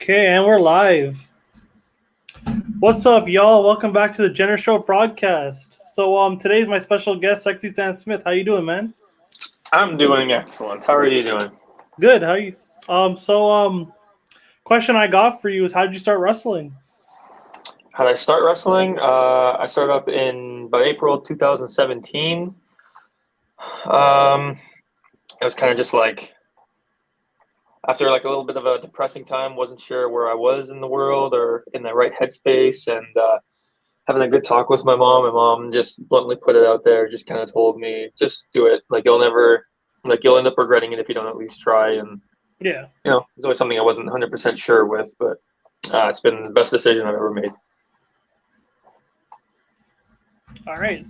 Okay, and we're live. What's up, y'all? Welcome back to the Jenner Show broadcast. Today's my special guest, Sexy Stan Smith. How you doing, man? I'm doing excellent. How are you doing? Good. How are you? Question I got for you is, how did you start wrestling? How did I start wrestling? I started up in about April 2017. It was kind of just like after like a little bit of a depressing time, wasn't sure where I was in the world or in the right headspace, and having a good talk with my mom. My mom just bluntly put it out there, just kind of told me, just do it. Like you'll end up regretting it if you don't at least try. And Yeah. it's always something I wasn't 100% sure with, but it's been the best decision I've ever made. All right.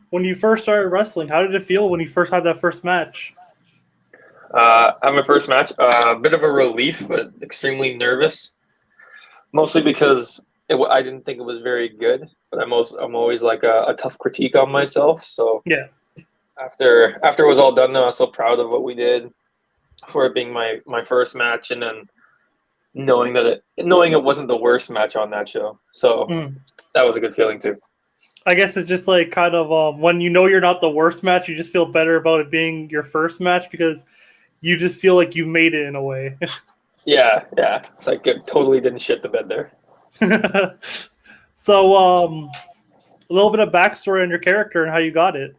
When you first started wrestling, how did it feel when you first had that first match? At my first match, a bit of a relief, but extremely nervous. Mostly because I didn't think it was very good, but I'm always like a tough critique on myself. So Yeah. after it was all done, though, I was so proud of what we did for it being my first match, and then knowing it wasn't the worst match on that show. So that was a good feeling too. I guess it's just like kind of when you know you're not the worst match, you just feel better about it being your first match because you just feel like you made it in a way. Yeah. It's like it totally didn't shit the bed there. A little bit of backstory on your character and how you got it.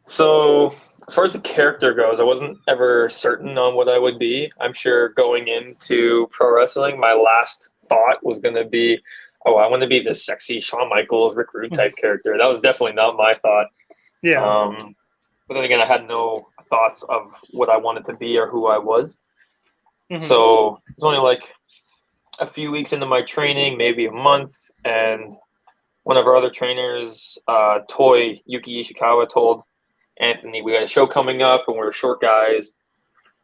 So as far as the character goes, I wasn't ever certain on what I would be. I'm sure going into pro wrestling, my last thought was going to be, oh, I want to be this sexy Shawn Michaels, Rick Rude type character. That was definitely not my thought. Yeah. But then again, I had no thoughts of what I wanted to be or who I was. Mm-hmm. So it's only like a few weeks into my training, maybe a month, and one of our other trainers, Toy Yuki Ishikawa, told Anthony we had a show coming up and we're short guys.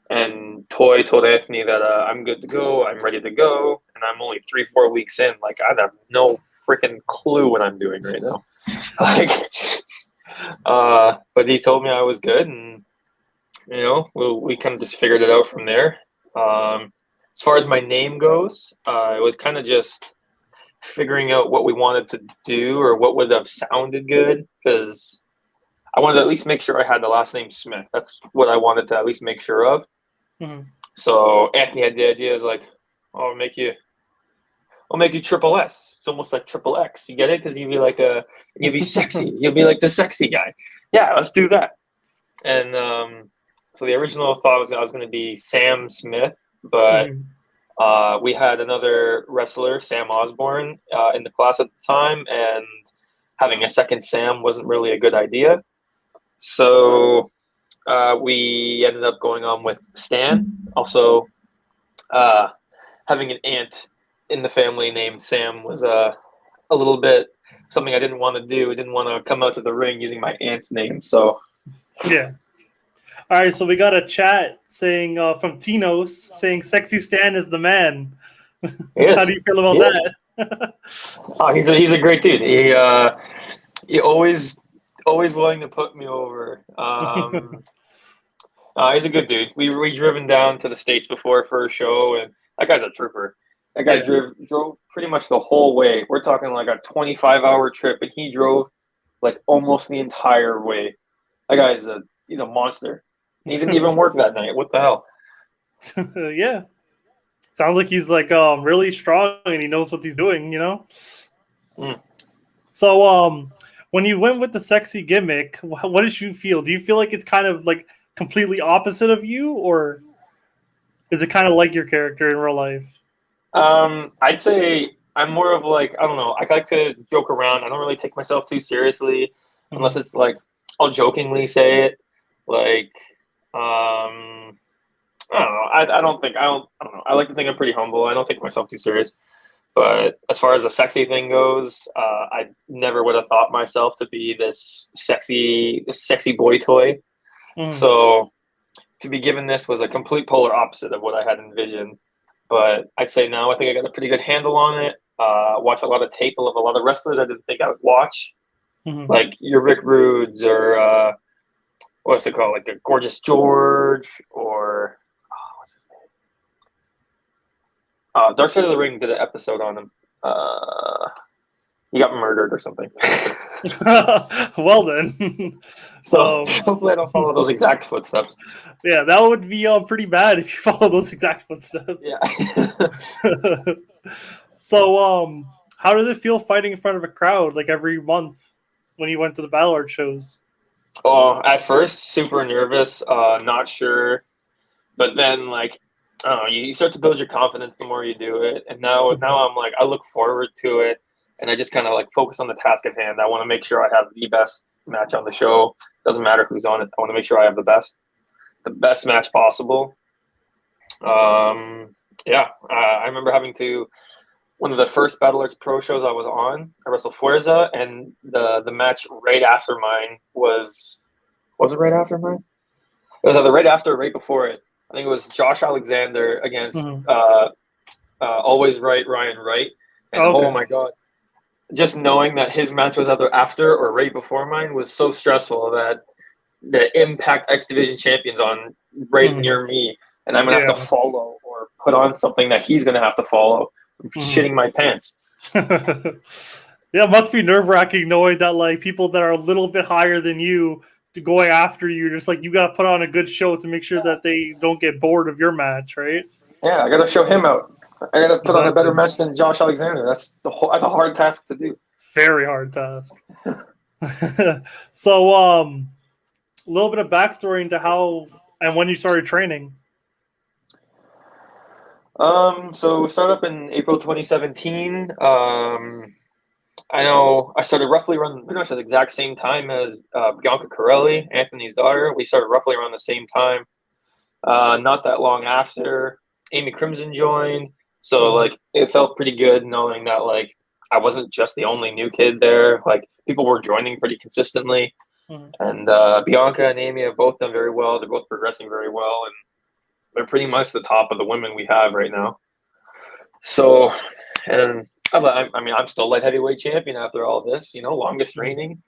And Toy told Anthony that I'm good to go, I'm ready to go, and I'm only 3-4 weeks in. Like I have no freaking clue what I'm doing right now. But he told me I was good, and we kind of just figured it out from there. As far as my name goes, it was kind of just figuring out what we wanted to do or what would have sounded good, because I wanted to at least make sure I had the last name Smith. That's what I wanted to at least make sure of. Mm-hmm. So Anthony had the idea, is like, I'll make you Triple S. It's almost like Triple X. You get it? Because you'd be sexy. You'll be like the sexy guy. Yeah, let's do that. And so the original thought was I was going to be Sam Smith, but we had another wrestler, Sam Osborne, in the class at the time, and having a second Sam wasn't really a good idea. So we ended up going on with Stan. Also, having an aunt in the family named Sam was a little bit something I didn't want to do. I didn't want to come out to the ring using my aunt's name. So yeah. All right, so we got a chat saying from Tino's saying "Sexy Stan is the man." How do you feel about that? Oh, he's a great dude. He always willing to put me over. He's a good dude. We driven down to the States before for a show, and that guy's a trooper. That guy drove pretty much the whole way. We're talking like a 25-hour trip, and he drove like almost the entire way. That guy's he's a monster. He didn't even work that night. What the hell? Yeah. Sounds like he's like really strong and he knows what he's doing, So when you went with the sexy gimmick, what did you feel? Do you feel like it's kind of like completely opposite of you, or is it kind of like your character in real life? I'd say I'm more of like, I don't know, I like to joke around. I don't really take myself too seriously unless it's like I'll jokingly say it. Like I don't know. I don't know. I like to think I'm pretty humble. I don't take myself too serious. But as far as the sexy thing goes, I never would have thought myself to be this sexy boy toy. So to be given this was a complete polar opposite of what I had envisioned. But I'd say now I think I got a pretty good handle on it. Watch a lot of tape of a lot of wrestlers I didn't think I would watch. Like your Rick Rudes or what's it called? Like a Gorgeous George or Dark Side of the Ring did an episode on him. He got murdered or something. Well then, So um, hopefully I don't follow those exact footsteps. yeah, that would be pretty bad if you follow those exact footsteps. Yeah. So, how does it feel fighting in front of a crowd like every month when you went to the Battle Art shows? Oh, at first, super nervous, not sure, but then like, I don't know, you start to build your confidence the more you do it, and now I'm like, I look forward to it, and I just kind of like focus on the task at hand. I want to make sure I have the best match on the show. Doesn't matter who's on it. I want to make sure I have the best match possible. Yeah, I remember having to one of the first Battle Arts Pro shows I was on. I wrestled Forza, and the match right after mine was it right after mine? It was either right after or right before it. I think it was Josh Alexander against Always Right Ryan Wright, and oh my god, just knowing that his match was either after or right before mine was so stressful that the Impact X Division champions on right near me, and I'm gonna have to follow or put on something that he's gonna have to follow. I'm shitting my pants. Yeah, it must be nerve-wracking knowing that like people that are a little bit higher than you to going after you, just like you got to put on a good show to make sure that they don't get bored of your match, right? Yeah, I got to show him out. I got to put on a better match than Josh Alexander. That's a hard task to do. Very hard task. So, a little bit of backstory into how and when you started training. So we started up in April 2017. I know I started roughly around pretty much at the exact same time as Bianca Corelli, Anthony's daughter. We started roughly around the same time. Not that long after, Amy Crimson joined. So like it felt pretty good knowing that like I wasn't just the only new kid there. Like people were joining pretty consistently. And Bianca and Amy have both done very well. They're both progressing very well, and they're pretty much the top of the women we have right now. So, and I mean, I'm still light heavyweight champion after all this. You know, longest reigning,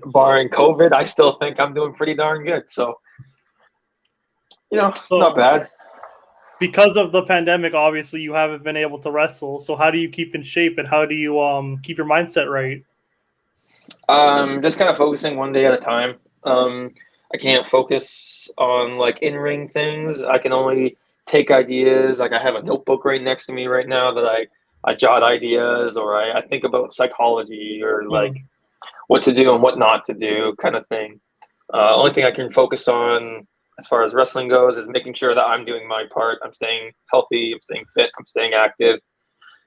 barring COVID. I still think I'm doing pretty darn good. So, you know, not bad. Because of the pandemic, obviously, you haven't been able to wrestle. So, how do you keep in shape, and how do you keep your mindset right? Just kind of focusing one day at a time. I can't focus on like in-ring things. I can only take ideas. Like I have a notebook right next to me right now that I jot ideas, or I think about psychology or like what to do and what not to do kind of thing. Only thing I can focus on as far as wrestling goes is making sure that I'm doing my part. I'm staying healthy, I'm staying fit, I'm staying active,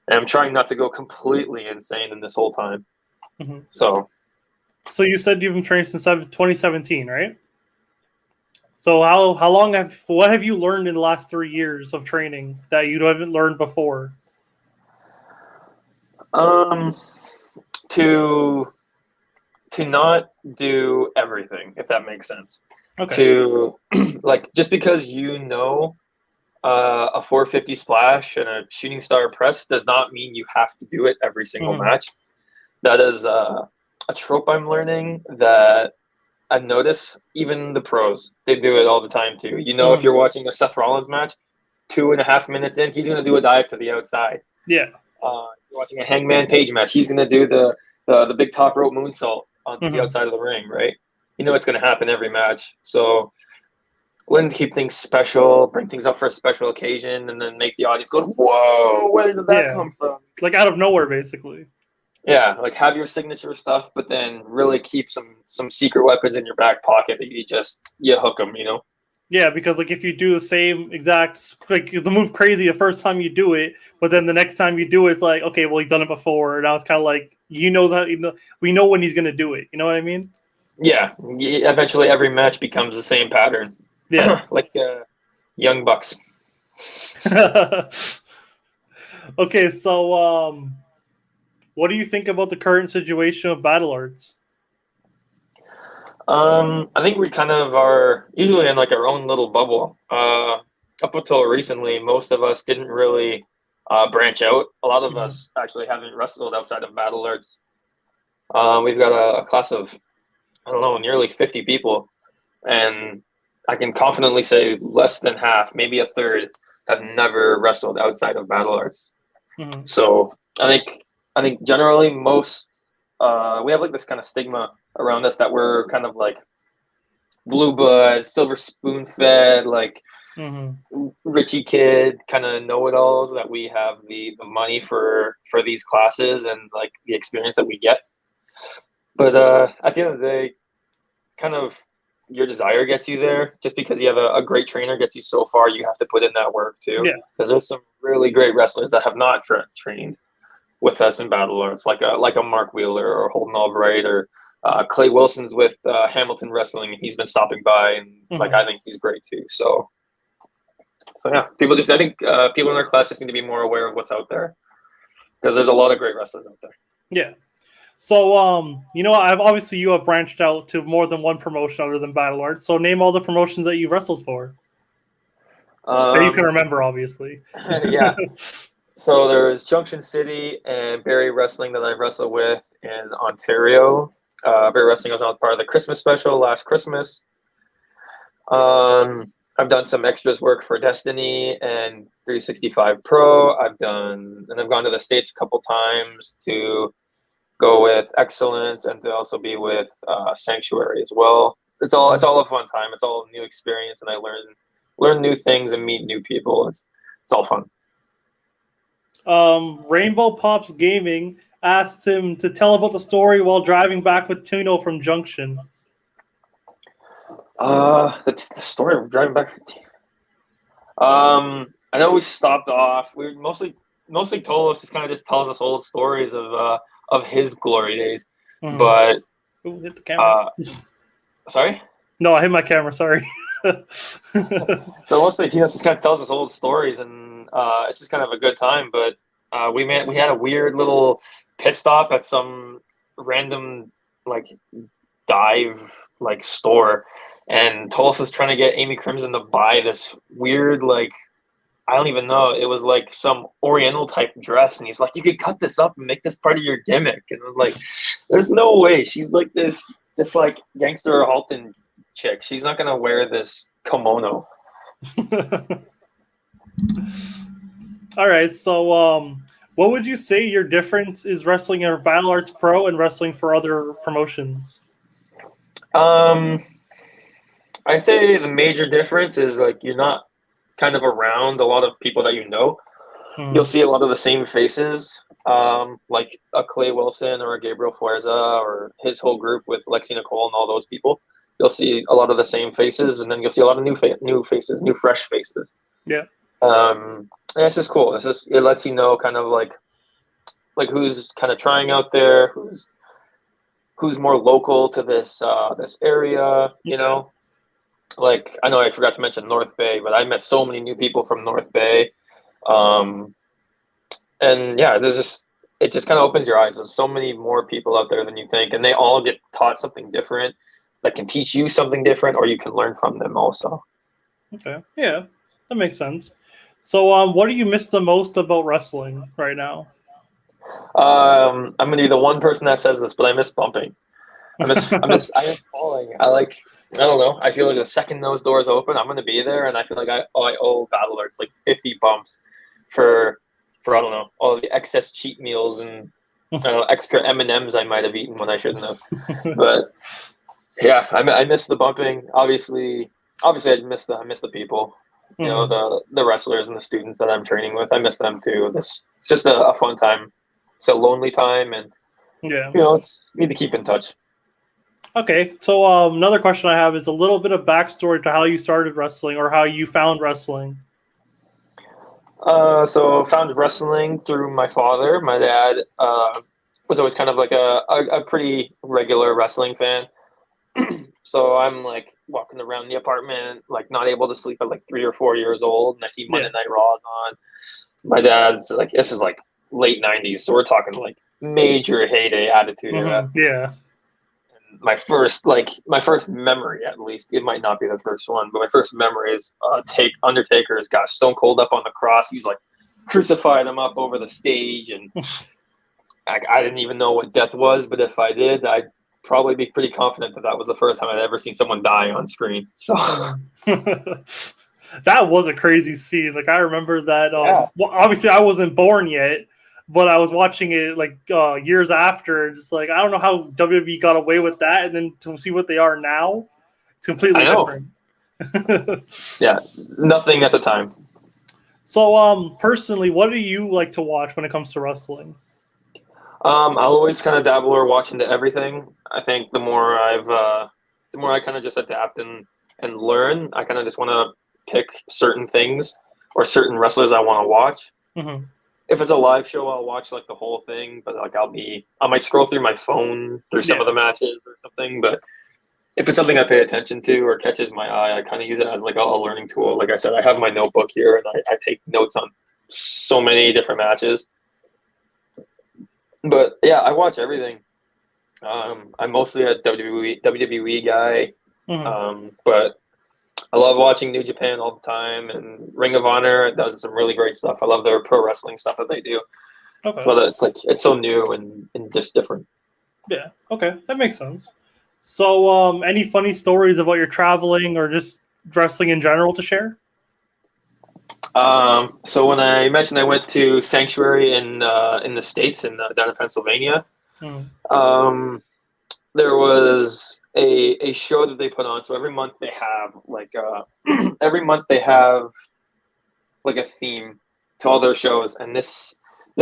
and I'm trying not to go completely insane in this whole time. So you said you've been training since 2017, right? So what have you learned in the last 3 years of training that you haven't learned before? To not do everything, if that makes sense. Okay. To like just because you know a 450 splash and a shooting star press does not mean you have to do it every single match. That is a trope I'm learning that I notice even the pros, they do it all the time too. You know, if you're watching a Seth Rollins match, 2.5 minutes in, he's going to do a dive to the outside. Yeah. You're watching a Hangman Page match, he's going to do the big top rope moonsault onto the outside of the ring, right? You know it's going to happen every match. So learn to keep things special, bring things up for a special occasion, and then make the audience go, whoa, where did that come from? Like out of nowhere, basically. Yeah, like have your signature stuff, but then really keep some secret weapons in your back pocket that you hook them, you know? Yeah, because like if you do the same exact, like the move crazy the first time you do it, but then the next time you do it, it's like, okay, well, he's done it before. Now it's kind of like, we know when he's going to do it. You know what I mean? Yeah, eventually every match becomes the same pattern. Yeah. Like Young Bucks. Okay, so what do you think about the current situation of Battle Arts? I think we kind of are usually in like our own little bubble. Up until recently, most of us didn't really branch out. A lot of us actually haven't wrestled outside of Battle Arts. We've got a class of, I don't know, nearly 50 people. And I can confidently say less than half, maybe a third, have never wrestled outside of battle arts. Mm-hmm. So I think generally most we have like this kind of stigma around us that we're kind of like blue blood, silver spoon fed, like Richie kid kind of know-it-alls, that we have the money for these classes and like the experience that we get. But at the end of the day, kind of your desire gets you there. Just because you have a great trainer gets you so far, you have to put in that work too. Yeah. Because there's some really great wrestlers that have not trained with us in battle arts, like a Mark Wheeler or Holden Albright or Clay Wilson's with Hamilton Wrestling. He's been stopping by, and like I think he's great too. So yeah, I think people in our class just need to be more aware of what's out there, because there's a lot of great wrestlers out there. Yeah. So, you have branched out to more than one promotion other than battle arts. So name all the promotions that you've wrestled for. That you can remember, obviously. Yeah. So there's Junction City and Barrie Wrestling that I wrestled with in Ontario. Barrie Wrestling was on part of the Christmas special last Christmas. I've done some extras work for Destiny and 365 Pro. I've gone to the States a couple times to go with Excellence and to also be with Sanctuary as well. It's all a fun time. It's all a new experience, and I learn new things and meet new people. It's all fun. Rainbow Pops Gaming asked him to tell about the story while driving back with Tuno from Junction. The story of driving back. I know we stopped off. We mostly Tolos just tells us old stories of his glory days. But hit the camera. Sorry? No, I hit my camera. Sorry. So mostly Tina just kind of tells us old stories, and it's just kind of a good time. But we had a weird little pit stop at some random like dive like store, and Tolos was trying to get Amy Crimson to buy this weird, like, I don't even know, it was like some Oriental type dress, and he's like, you could cut this up and make this part of your gimmick. And I'm like, there's no way. She's like this like gangster Halton chick. She's not gonna wear this kimono. All right, so what would you say your difference is wrestling in Battle Arts Pro and wrestling for other promotions? I'd say the major difference is like you're not kind of around a lot of people that you know. You'll see a lot of the same faces, like a Clay Wilson or a Gabriel Fuerza or his whole group with Lexi Nicole and all those people. You'll see a lot of the same faces, and then you'll see a lot of new faces, new fresh faces. Yeah. And it's just cool. It lets you know kind of like who's kind of trying out there, who's more local to this area, you know. Like, I know I forgot to mention North Bay, but I met so many new people from North Bay. And yeah, it just kind of opens your eyes. There's so many more people out there than you think, and they all get taught something different that can teach you something different, or you can learn from them also. Okay. Yeah, that makes sense. So what do you miss the most about wrestling right now? I'm gonna be the one person that says this, but I miss bumping. I miss falling. I don't know. I feel like the second those doors open, I'm gonna be there, and I feel like I owe Battle Arts like 50 bumps for I don't know, all the excess cheat meals and I don't know, extra M&Ms I might have eaten when I shouldn't have. But yeah, I miss the bumping. Obviously I miss the people. You know, the wrestlers and the students that I'm training with. I miss them too. It's just a fun time. It's a lonely time, and yeah, you know, need to keep in touch. Okay, so another question I have is a little bit of backstory to how you started wrestling or how you found wrestling. So found wrestling through my father. My dad was always kind of like a pretty regular wrestling fan. So I'm like walking around the apartment, like not able to sleep at like 3 or 4 years old, and I see Monday Night Raws on. My dad's like, this is like late 90s, so we're talking like major heyday Attitude Era. Yeah. My first memory, at least, it might not be the first one, but my first memory is Undertaker's got Stone Cold up on the cross. He's like crucified him up over the stage, and I didn't even know what death was, but if I did, I'd probably be pretty confident that was the first time I'd ever seen someone die on screen. So That was a crazy scene. Like I remember that. Yeah. Well, obviously I wasn't born yet, but I was watching it like years after, and just like I don't know how WWE got away with that, and then to see what they are now, it's completely I know. different. Yeah, nothing at the time. So, personally, what do you like to watch when it comes to wrestling? I'll always kind of dabble or watch into everything. I think the more I kind of just adapt and learn, I kind of just want to pick certain things or certain wrestlers I want to watch. Mm-hmm. If it's a live show, I'll watch like the whole thing, but like I might scroll through my phone through some of the matches or something. But if it's something I pay attention to or catches my eye, I kind of use it as like a learning tool. Like I said, I have my notebook here and I take notes on so many different matches. But yeah, I watch everything. I'm mostly a WWE guy, but I love watching New Japan all the time, and Ring of Honor does some really great stuff. I love their pro wrestling stuff that they do. Okay. So that's like it's so new and just different. Yeah. Okay, that makes sense. So, any funny stories about your traveling or just wrestling in general to share? So when I mentioned I went to Sanctuary in the States down in Pennsylvania, there was a show that they put on. So every month they have like like a theme to all their shows, and this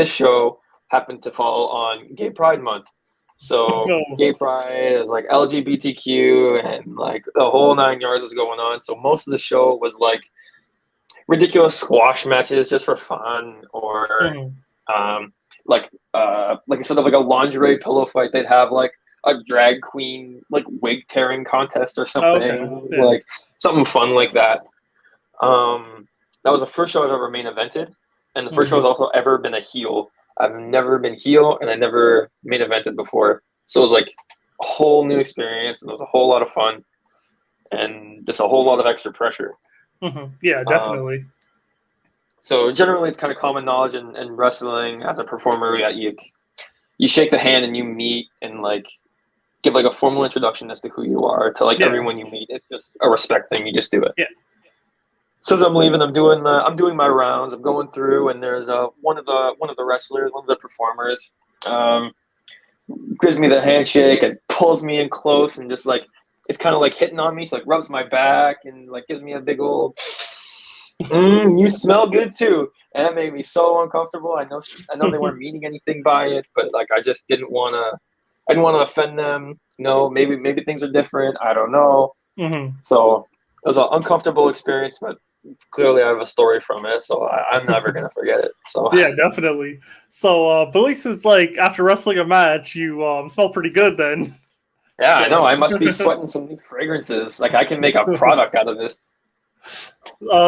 show happened to fall on Gay Pride Month. So Gay Pride is like LGBTQ and like the whole 9 yards was going on. So most of the show was like ridiculous squash matches just for fun, or like instead of like a lingerie pillow fight, they'd have like a drag queen like wig tearing contest or something, like something fun like that. That was the first show I've ever main evented, and the first show I've also ever been a heel. I've never been heel, and I never main evented before, so it was like a whole new experience, and it was a whole lot of fun, and just a whole lot of extra pressure. Yeah, definitely. So generally, it's kind of common knowledge in wrestling as a performer that you shake the hand and you meet and like give like a formal introduction as to who you are to like everyone you meet. It's just a respect thing. You just do it. Yeah. So as I'm leaving, I'm doing my rounds. I'm going through, and there's one of the wrestlers, one of the performers, gives me the handshake and pulls me in close and just like it's kind of like hitting on me. So like rubs my back and like gives me a big old. You smell good too, and that made me so uncomfortable. I know they weren't meaning anything by it, but like I just didn't want to offend them. No, maybe things are different. I don't know. So it was an uncomfortable experience, but clearly I have a story from it, so I'm never gonna forget it. So yeah, definitely. So, but at least it's like after wrestling a match, you smell pretty good then. Yeah, so. I know. I must be sweating some new fragrances. Like I can make a product out of this.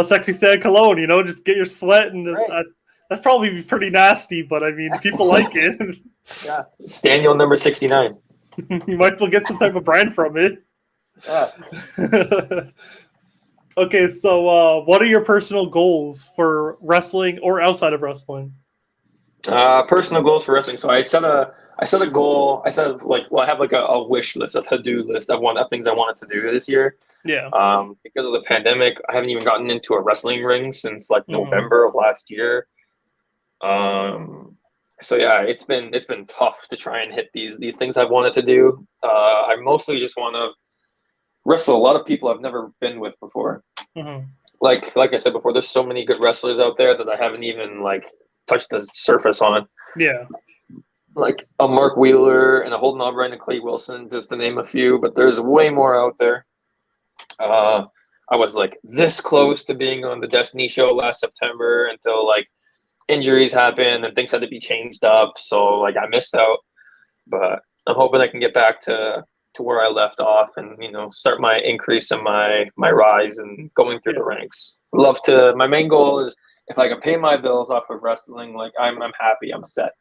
Sexy Sand cologne, just get your sweat and that'd probably be pretty nasty, but I mean, people like it. Yeah, Staniel number 69. You might as well get some type of brand from it. Yeah. Okay, so what are your personal goals for wrestling or outside of wrestling? Personal goals for wrestling. So I set a goal. I have like a wish list, a to-do list of things I wanted to do this year. Yeah. Because of the pandemic, I haven't even gotten into a wrestling ring since like November of last year. So yeah, it's been tough to try and hit these things I've wanted to do. I mostly just want to wrestle a lot of people I've never been with before. Like I said before, there's so many good wrestlers out there that I haven't even like touched the surface on. Yeah. Like a Mark Wheeler and a Holden Albright and Clay Wilson, just to name a few, but there's way more out there. I was like this close to being on the Destiny show last September until like injuries happened and things had to be changed up. So like I missed out, but I'm hoping I can get back to where I left off and, start my increase in my rise and going through the ranks. My main goal is if I can pay my bills off of wrestling, like I'm happy, I'm set.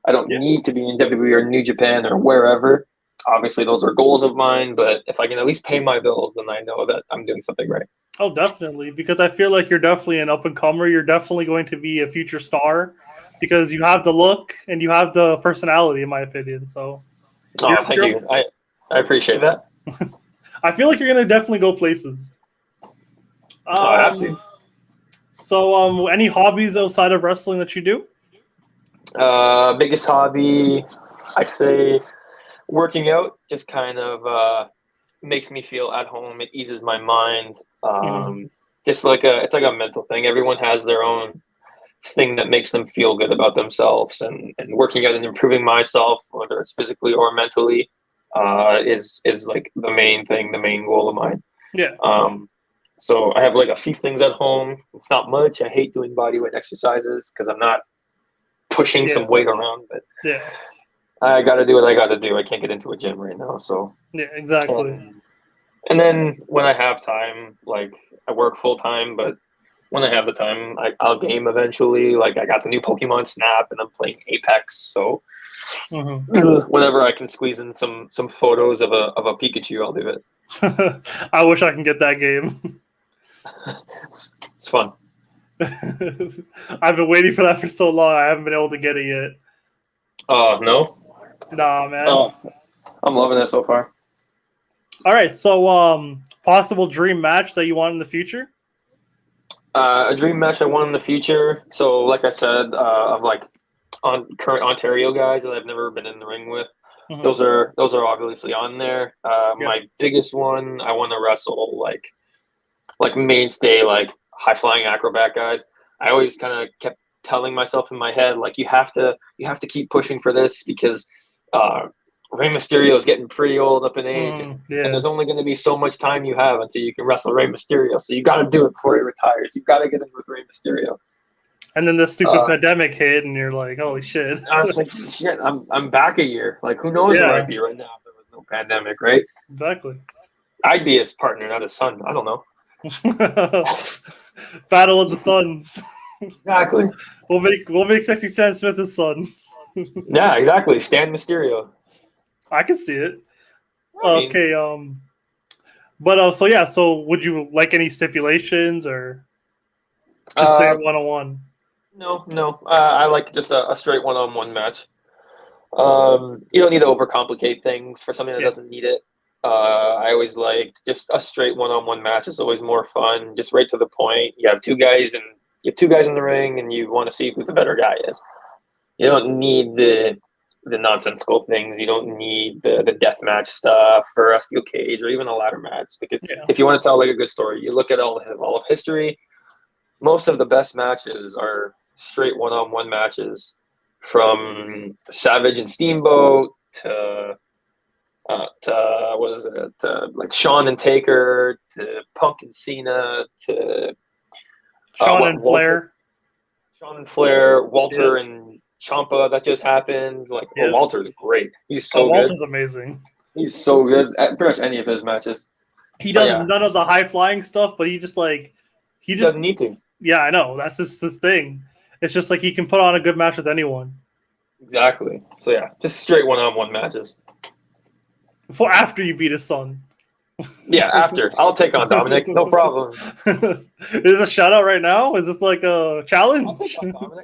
I don't need to be in WWE or New Japan or wherever. Obviously, those are goals of mine, but if I can at least pay my bills, then I know that I'm doing something right. Oh, definitely, because I feel like you're definitely an up-and-comer. You're definitely going to be a future star because you have the look and you have the personality, in my opinion. So, thank you. I appreciate that. I feel like you're going to definitely go places. I have to. So, any hobbies outside of wrestling that you do? Biggest hobby, I say working out just kind of makes me feel at home. It eases my mind. Just like it's like a mental thing. Everyone has their own thing that makes them feel good about themselves, and working out and improving myself, whether it's physically or mentally, is like the main thing, the main goal of mine. Yeah. So I have like a few things at home. It's not much. I hate doing bodyweight exercises because I'm not pushing some weight around, but Yeah. I got to do what I got to do. I can't get into a gym right now, so Yeah, exactly. and then when I have time, like I work full time, but when I have the time, I'll game eventually. Like I got the new Pokemon Snap, and I'm playing Apex, so whenever I can squeeze in some photos of a Pikachu, I'll do it. I wish I can get that game. It's fun. I've been waiting for that for so long. I haven't been able to get it yet. No? Nah, man. Oh, I'm loving it so far. All right, so possible dream match that you want in the future? A dream match I want in the future. So, like I said, of like current Ontario guys that I've never been in the ring with. Those are obviously on there. My biggest one, I want to wrestle like mainstay, like high flying acrobat guys. I always kind of kept telling myself in my head, like you have to keep pushing for this because Rey Mysterio is getting pretty old up in age, and there's only going to be so much time you have until you can wrestle Rey Mysterio. So you got to do it before he retires. You got to get in with Rey Mysterio. And then the stupid pandemic hit, and you're like, "Holy shit!" I was like, "Shit, I'm back a year. Like, who knows where I'd be right now if there was no pandemic, right?" Exactly. I'd be his partner, not his son. I don't know. Battle of the Sons. Exactly. We'll make Sexy Stan Smith his son. Yeah, exactly. Stan Mysterio. I can see it. Okay. But so yeah. So would you like any stipulations or just say 1-on-1? No. I like just a straight one-on-one match. You don't need to overcomplicate things for something that doesn't need it. I always liked just a straight one-on-one match. It's always more fun, just right to the point. You have two guys in the ring, and you want to see who the better guy is. You don't need the nonsensical things. You don't need the death match stuff or a steel cage or even a ladder match. Because if you want to tell like a good story, you look at all of history. Most of the best matches are straight one-on-one matches, from Savage and Steamboat to what is it? Like Shawn and Taker, to Punk and Cena, to Shawn and Flair. Shawn and Flair, Walter and Ciampa that just happened. Like, Walter's great. He's so good. Walter's amazing. He's so good at pretty much any of his matches. He does none of the high flying stuff, but he doesn't need to. Yeah, I know. That's just the thing. It's just like he can put on a good match with anyone. Exactly. So yeah, just straight one-on-one matches. For after you beat his son. Yeah, after. I'll take on Dominic. No problem. Is this a shout out right now? Is this like a challenge?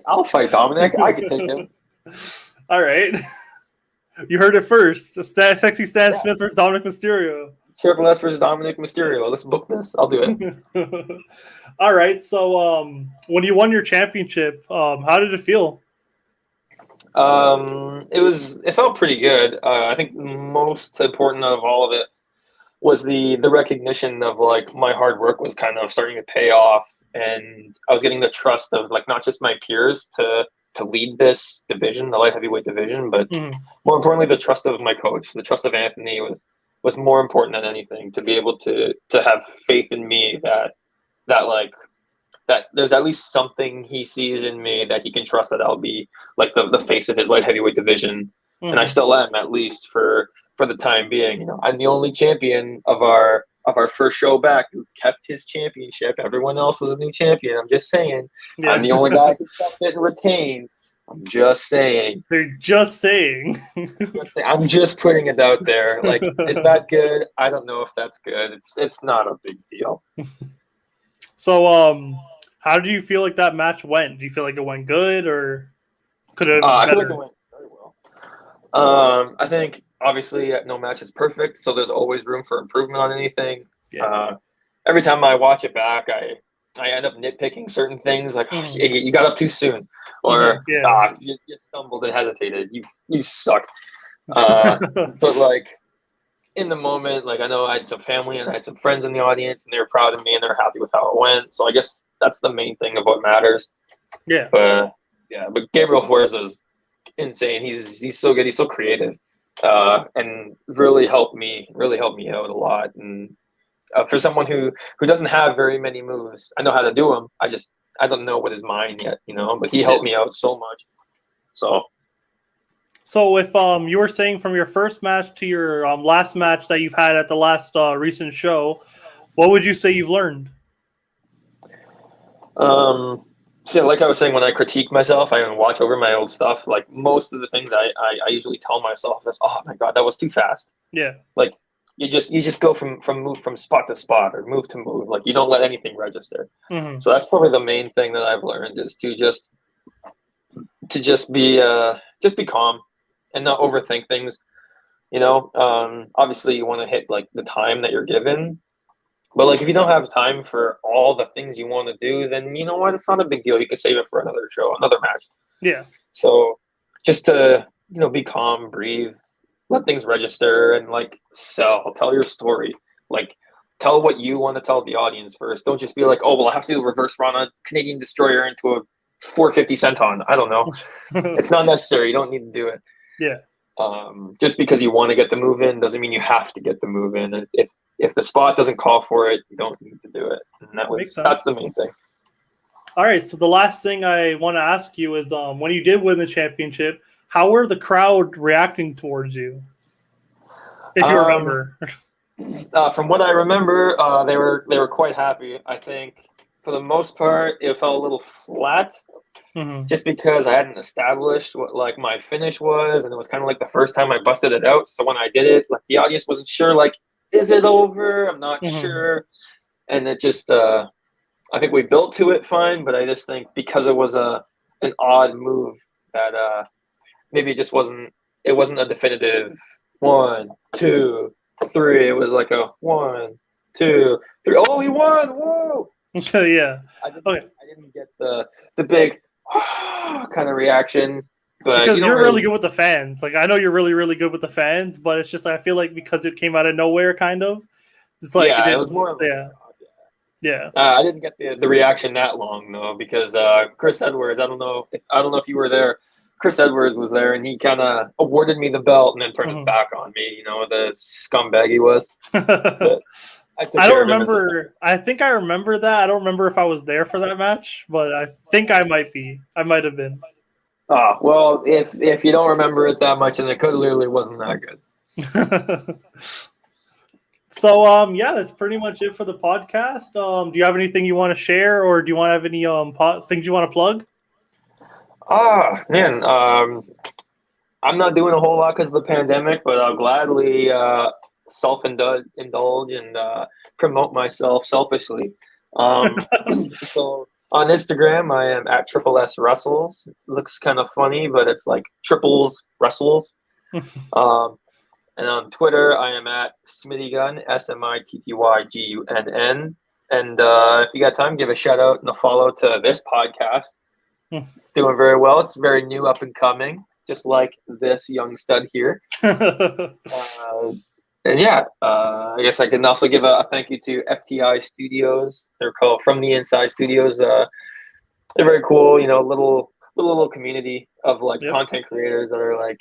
I'll fight Dominic. I can take him. All right. You heard it first. Sexy Stan Smith versus Dominic Mysterio. Triple S versus Dominic Mysterio. Let's book this. I'll do it. All right. So when you won your championship, how did it feel? It felt pretty good. I think most important of all of it was the recognition of like my hard work was kind of starting to pay off, and I was getting the trust of like not just my peers to lead this division, the light heavyweight division, but more importantly the trust of my coach. The trust of Anthony was more important than anything, to be able to have faith in me that there's at least something he sees in me that he can trust, that I'll be like the face of his light heavyweight division. And I still am, at least for the time being. You know, I'm the only champion of our first show back who kept his championship. Everyone else was a new champion. I'm just saying. Yeah. I'm the only guy who kept it and retained. I'm just saying. They're just saying. I'm just putting it out there. Like, is that good? I don't know if that's good. It's not a big deal. So, how do you feel like that match went? Do you feel like it went good, or could it have been better? I feel like it went very well. I think obviously no match is perfect, so there's always room for improvement on anything. Yeah. Every time I watch it back, I I end up nitpicking certain things, like Mhm. you got up too soon, or Yeah. you stumbled and hesitated. You suck. But like in the moment, like I know I had some family and I had some friends in the audience, and they were proud of me and they're happy with how it went. So I guess that's the main thing of what matters. Yeah. But yeah, but Gabriel Forza is insane. He's so good. He's so creative, and really helped me out a lot. And for someone who doesn't have very many moves, I know how to do them. I don't know what his mind yet, you know. But he helped me out so much. So So if you were saying from your first match to your last match that you've had at the last recent show, what would you say you've learned? see, like I was saying, when I critique myself, I watch over my old stuff. Like most of the things I usually tell myself is, "Oh my god, that was too fast." Yeah. Like you just go from move from spot to spot or move to move. Like you don't let anything register. Mm-hmm. So that's probably the main thing that I've learned is to just be calm and not overthink things. You know, obviously you want to hit like the time that you're given, but like if you don't have time for all the things you want to do, then you know what? It's not a big deal. You can save it for another show, another match. Yeah. So just to be calm, breathe, let things register, and like tell your story. Like tell what you want to tell the audience first. Don't just be like, oh well, I have to reverse run a Canadian destroyer into a 450 centon. I don't know. It's not necessary. You don't need to do it. Yeah. Just because you want to get the move in doesn't mean you have to get the move in. If the spot doesn't call for it, you don't need to do it. And that's the main thing. All right. So the last thing I want to ask you is, when you did win the championship, how were the crowd reacting towards you? If you remember. From what I remember, they were quite happy. I think for the most part, it felt a little flat. Mm-hmm. Just because I hadn't established what like my finish was, and it was kind of like the first time I busted it out. So when I did it, like the audience wasn't sure, like, is it over? I'm not sure. And it just I think we built to it fine, but I just think because it was an odd move that maybe it wasn't a definitive 1, 2, 3. It was like a 1, 2, 3. Oh, he won! Whoa! Yeah. I didn't get the big kind of reaction, but because you're really good with the fans. Like I know you're really, really good with the fans, but it's just I feel like because it came out of nowhere, kind of. It's like it was more. Yeah. I didn't get the reaction that long though, because Chris Edwards. I don't know if you were there. Chris Edwards was there, and he kind of awarded me the belt and then turned his back on me. You know, the scumbag he was. But I don't remember. I think I remember that. I don't remember if I was there for that match, but I think I might be. I might have been. Oh, well, if you don't remember it that much, then it clearly wasn't that good. So, yeah, that's pretty much it for the podcast. Do you have anything you want to share, or do you want to have any things you want to plug? Man, I'm not doing a whole lot because of the pandemic, but I'll gladly self-indulge and promote myself selfishly. So on Instagram, I am at Triple S Wrestles. It looks kind of funny, but it's like triples wrestles. And on Twitter, I am at SmittyGun, SmittyGunn. And if you got time, give a shout out and a follow to this podcast. It's doing very well. It's very new, up and coming, just like this young stud here. And yeah, I guess I can also give a thank you to FTI Studios. They're called From the Inside Studios. They're very cool, you know, little community of like content creators that are like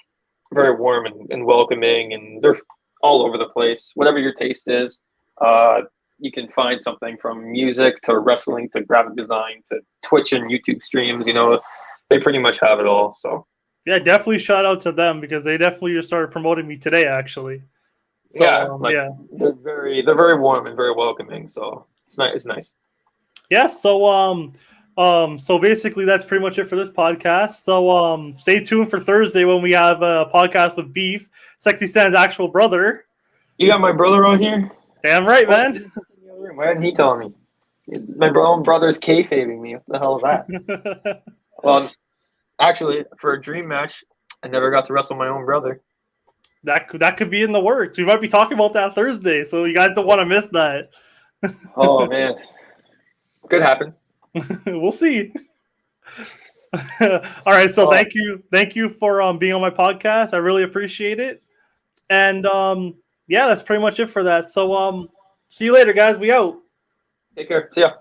very warm and welcoming, and they're all over the place. Whatever your taste is, you can find something from music to wrestling to graphic design to Twitch and YouTube streams. You know, they pretty much have it all. So yeah, definitely shout out to them because they definitely just started promoting me today, actually. So, they're very warm and very welcoming. So it's nice. It's nice. Yeah. So so basically that's pretty much it for this podcast. So stay tuned for Thursday when we have a podcast with Beef, Sexy Stan's actual brother. You got my brother on here? Damn right, man. Why didn't he tell me? My own brother's kayfabing me. What the hell is that? Well, actually, for a dream match, I never got to wrestle my own brother. That could be in the works. We might be talking about that Thursday, so you guys don't want to miss that. Oh man, Could happen. We'll see. All right, so thank you for being on my podcast. I really appreciate it. And yeah, that's pretty much it for that. So see you later, guys. We out. Take care. See ya.